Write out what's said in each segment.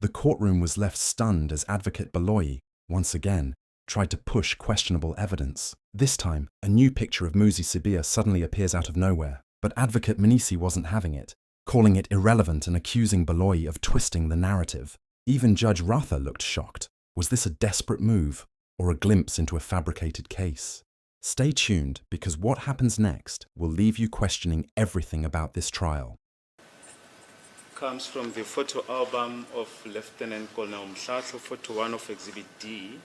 The courtroom was left stunned as Advocate Baloyi, once again, tried to push questionable evidence. This time, a new picture of Muzi Sibiya suddenly appears out of nowhere, but Advocate Mnisi wasn't having it, calling it irrelevant and accusing Baloyi of twisting the narrative. Even Judge Ratha looked shocked. Was this a desperate move, or a glimpse into a fabricated case? Stay tuned, because what happens next will leave you questioning everything about this trial. Comes from the photo album of Lieutenant Colonel Mhlahlo, photo 1 of Exhibit D.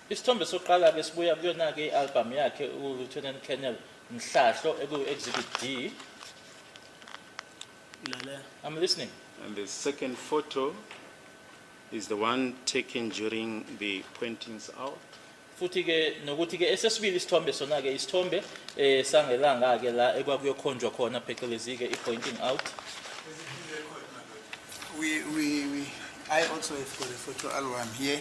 Isithombe soqala ke sibuya kuyona ke album yakhe uLieutenant Colonel Mhlahlo Exhibit D. I'm listening. And the second photo is the one taken during the pointings out. Futhi ke nokuthi ke esesibili isithombe sona ke isithombe sangelanga ke la ekwakuyokhonjwa khona phecelezi ke pointing out. I also have got a photo album here,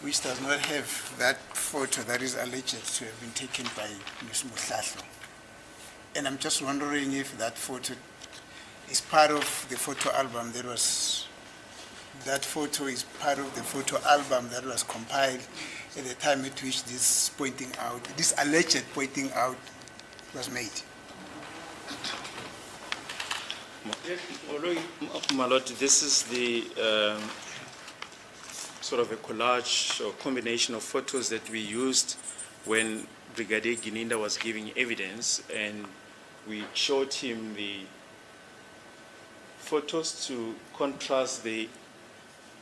which does not have that photo that is alleged to have been taken by Ms. Mhlahlo. And I'm just wondering if that photo is part of the photo album that photo is part of the photo album that was compiled at the time at which this alleged pointing out was made. My Lord, this is the sort of a collage or combination of photos that we used when Brigadier Gininda was giving evidence, and we showed him the photos to contrast the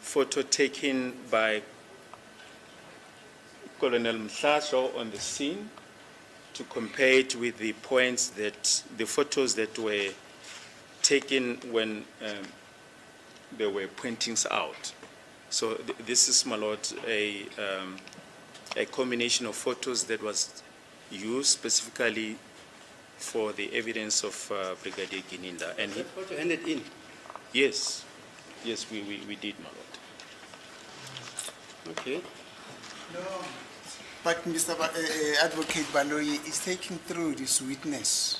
photo taken by Colonel Mhlahlo on the scene to compare it with the the photos that were taken when there were pointings out. So this is, my Lord, a combination of photos that was used specifically for the evidence of Brigadier Gininda. And that photo handed in? Yes. Yes, we did, my Lord. Okay. No. But Mr. Advocate Baloyi is taking through this witness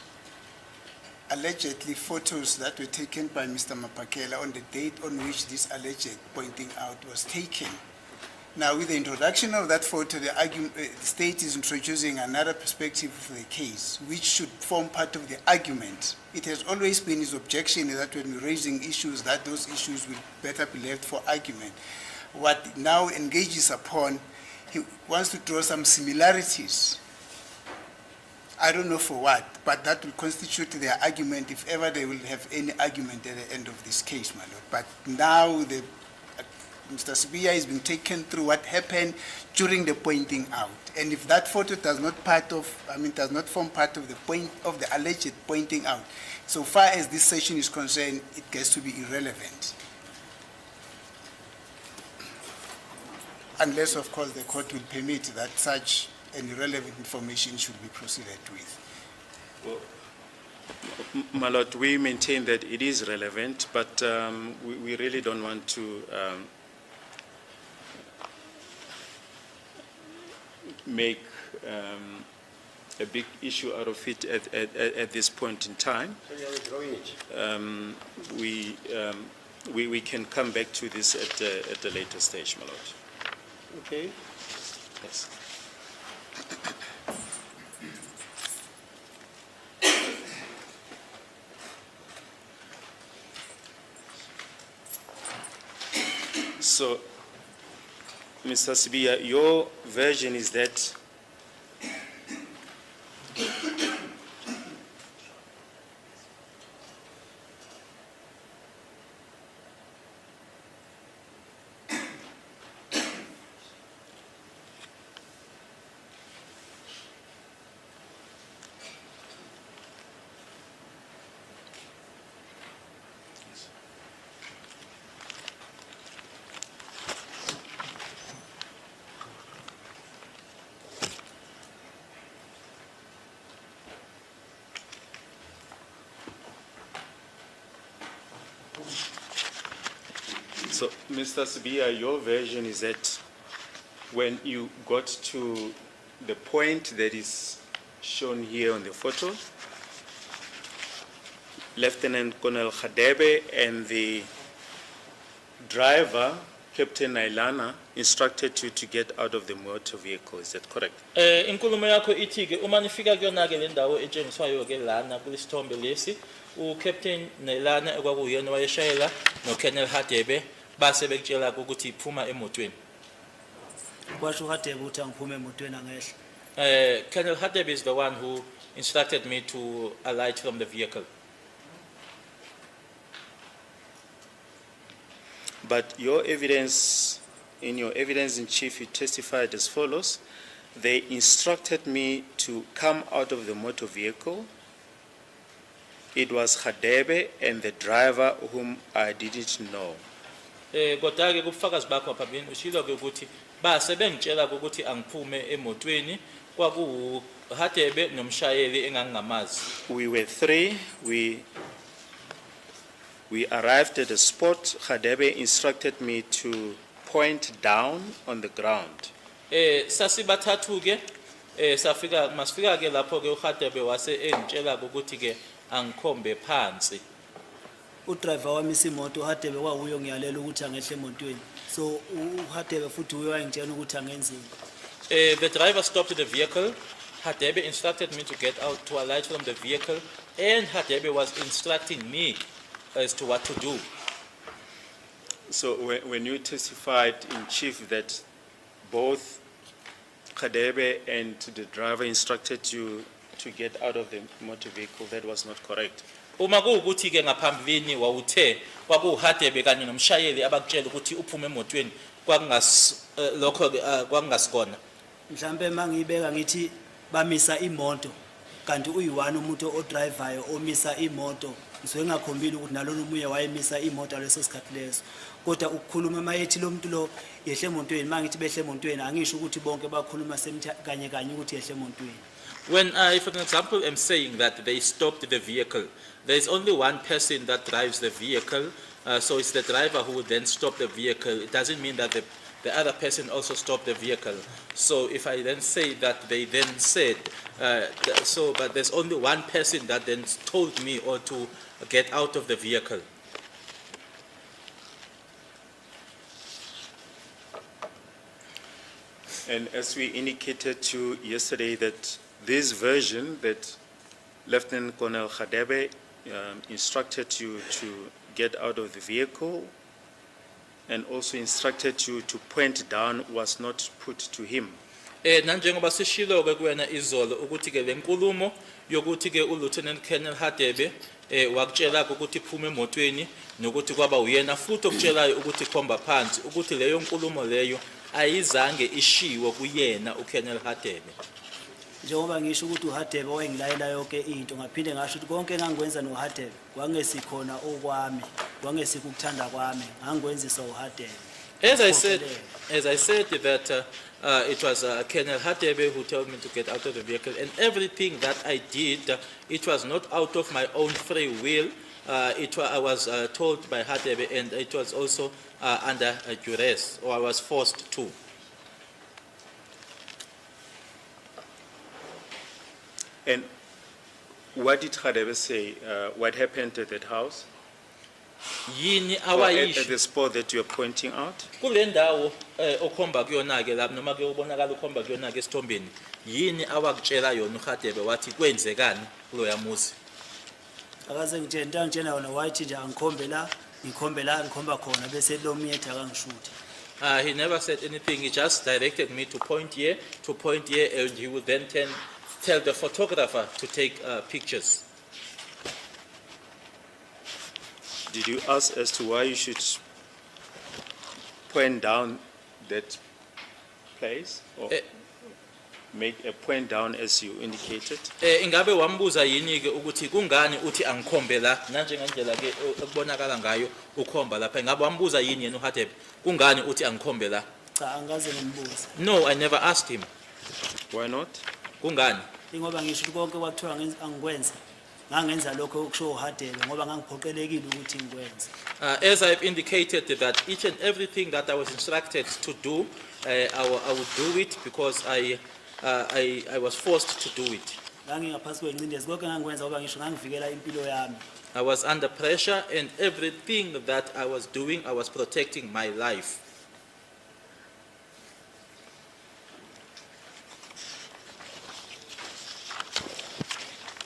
allegedly photos that were taken by Mr. Mapakela on the date on which this alleged pointing out was taken. Now, with the introduction of that photo, the state is introducing another perspective of the case, which should form part of the argument. It has always been his objection that when we're raising issues, that those issues will better be left for argument. What it now engages upon, he wants to draw some similarities. I don't know for what, but that will constitute their argument if ever they will have any argument at the end of this case, my Lord. But now Mr. Sibiya is being taken through what happened during the pointing out. And if that photo does not form part of the alleged pointing out, so far as this session is concerned, it gets to be irrelevant. Unless, of course, the court will permit that such and irrelevant information should be proceeded with. Well, my Lord, we maintain that it is relevant, but we really don't want to make a big issue out of it at this point in time. So you are withdrawing it? We can come back to this at a later stage, my Lord. Okay. Yes. So, Mr. Sibiya, your version is that So, Mr. Sibiya, your version is that when you got to the point that is shown here on the photo, Lieutenant Colonel Khadebe and the driver, Captain Nailana, instructed you to get out of the motor vehicle. Is that correct? Inkulumo yakho ithi ke uma nifika kuyona ke le ndawo etshengiswayo ke lana kulesithombe lesi uCaptain Nailana ekwakuyena wayeshayela noColonel Hadebe base bekutshela ukuthi iphuma emotweni. Kwasho Hadebe ukuthi angiphume emotweni angehla. Colonel Hadebe is the one who instructed me to alight from the vehicle. But your evidence, in your evidence in chief, you testified as follows. They instructed me to come out of the motor vehicle. It was Hadebe and the driver whom I didn't know. Kodwa ke kubufakazi bakho phambili ushilo ke ukuthi base bengitshela ukuthi angiphume emotweni kwaku Hadebe nomshayeli engangingamazi. We were three. We arrived at the spot. Hadebe instructed me to point down on the ground. Sasibathathu ke safika masifika ke lapho ke uHadebe wase engitshela ukuthi ke angikhombe phansi. Udriver wami isimoto Hadebe kwawuyo ngiyalela ukuthi angehle emotweni. So uHadebe futhi uyo wayengitshela ukuthi angenzini. The driver stopped the vehicle. Hadebe instructed me to get out, to alight from the vehicle, and Hadebe was instructing me as to what to do. So when you testified in chief that both Hadebe and the driver instructed you to get out of the motor vehicle, that was not correct. Uma kuwukuthi ke ngaphambilini wawuthe kwakuHadebe kanye nomshayeli abakutshela ukuthi uphume emotweni lokho kwakungasikona. Mhlambe mangibeka ngithi bamisa imoto kanti uyiwani umuntu odrivayo omisa imoto ngisuke ngakhombile ukuthi nalona umunye wayemisa imoto leso sikhathi leso kodwa ukukhuluma mayethi lo muntu lo yehle emontweni mangithi behle emontweni angisho ukuthi bonke bakhuluma kanye kanye ukuthi yehle emontweni. When I, for example, am saying that they stopped the vehicle, there is only one person that drives the vehicle, so it's the driver who would then stop the vehicle. It doesn't mean that the other person also stopped the vehicle. So if I then say that they then said, but there's only one person that then told me or to get out of the vehicle. And as we indicated to you yesterday, that this version that Lieutenant Colonel Hadebe instructed you to get out of the vehicle and also instructed you to point down was not put to him. Nanjengoba sishilo ke kuwena izolo ukuthi ke lenkulumo yokuthi ke uLieutenant Colonel Hadebe wakutshela ukuthi phuma emotweni nokuthi kwaba uyena futhi okutshelayo ukuthi khomba phansi ukuthi leyo nkulumo leyo ayizange ishiwo kuyena uColonel Hadebe. Njengoba ngisho ukuthi uHadebe wayengilayela yonke into ngaphinde ngasho ukuthi konke engangikwenza noHadebe kwangesikhona okwami kwangesikuthanda kwami ngangwenzisa uHadebe. As I said that it was Colonel Hadebe who told me to get out of the vehicle, and everything that I did, it was not out of my own free will. I was told by Hadebe, and it was also under duress, or I was forced to. And what did Hadebe say? What happened at that house? Yini Or at awayisho the spot that you are pointing out? kule ndawo okhomba kuyona ke lapho noma ke ubonakala ukhomba kuyona ke esithombeni yini awakutshela yona uHadebe wathi kwenzekani kulo yamuzi? Akaze ngitshela yona wathi nje angikhombe la ngikhomba khona bese lo myetha akangishuthe. He never said anything. He just directed me to point here, and he would then tell the photographer to take pictures. Did you ask as to why you should point down that place or make a point down as you indicated? Ingabe wambuza yini ke ukuthi kungani uthi angikhombe la nanje ngendlela ke ukubonakala ngayo ukhomba lapha ingabe wambuza yini yena uHadebe kungani uthi angikhombe la? Cha angaze ngimbuza. No, I never asked him. Why not? Kungani? Ingoba ngisho konke kwathiwa angikwenza ngangenza lokho okusho uHadebe ngoba ngangiphoqelekile ukuthi ngikwenze. As I've indicated that each and everything that I was instructed to do, I would do it because I was forced to do it. Ngangingaphansi kwencindezi konke ngangikwenza ngoba ngisho ngangivikela impilo yami. I was under pressure, and everything that I was doing, I was protecting my life.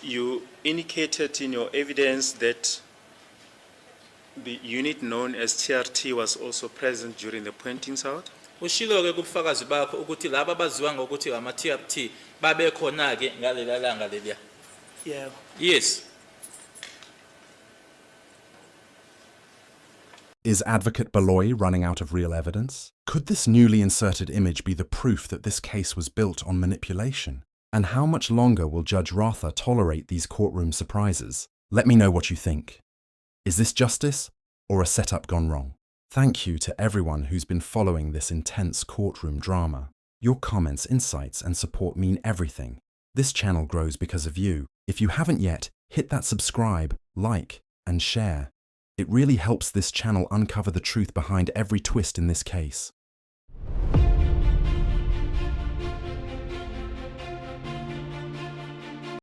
You indicated in your evidence that the unit known as TRT was also present during the pointings out. Ushilo-ke kubufakazi bakho ukuthi laba abaziwa ngokuthi ama-TRT babekhona-ke ngalela langa leliya. Yeah. Yes. Is Advocate Baloyi running out of real evidence? Could this newly inserted image be the proof that this case was built on manipulation? And how much longer will Judge Ratha tolerate these courtroom surprises? Let me know what you think. Is this justice or a setup gone wrong? Thank you to everyone who's been following this intense courtroom drama. Your comments, insights, and support mean everything. This channel grows because of you. If you haven't yet, hit that subscribe, like, and share. It really helps this channel uncover the truth behind every twist in this case.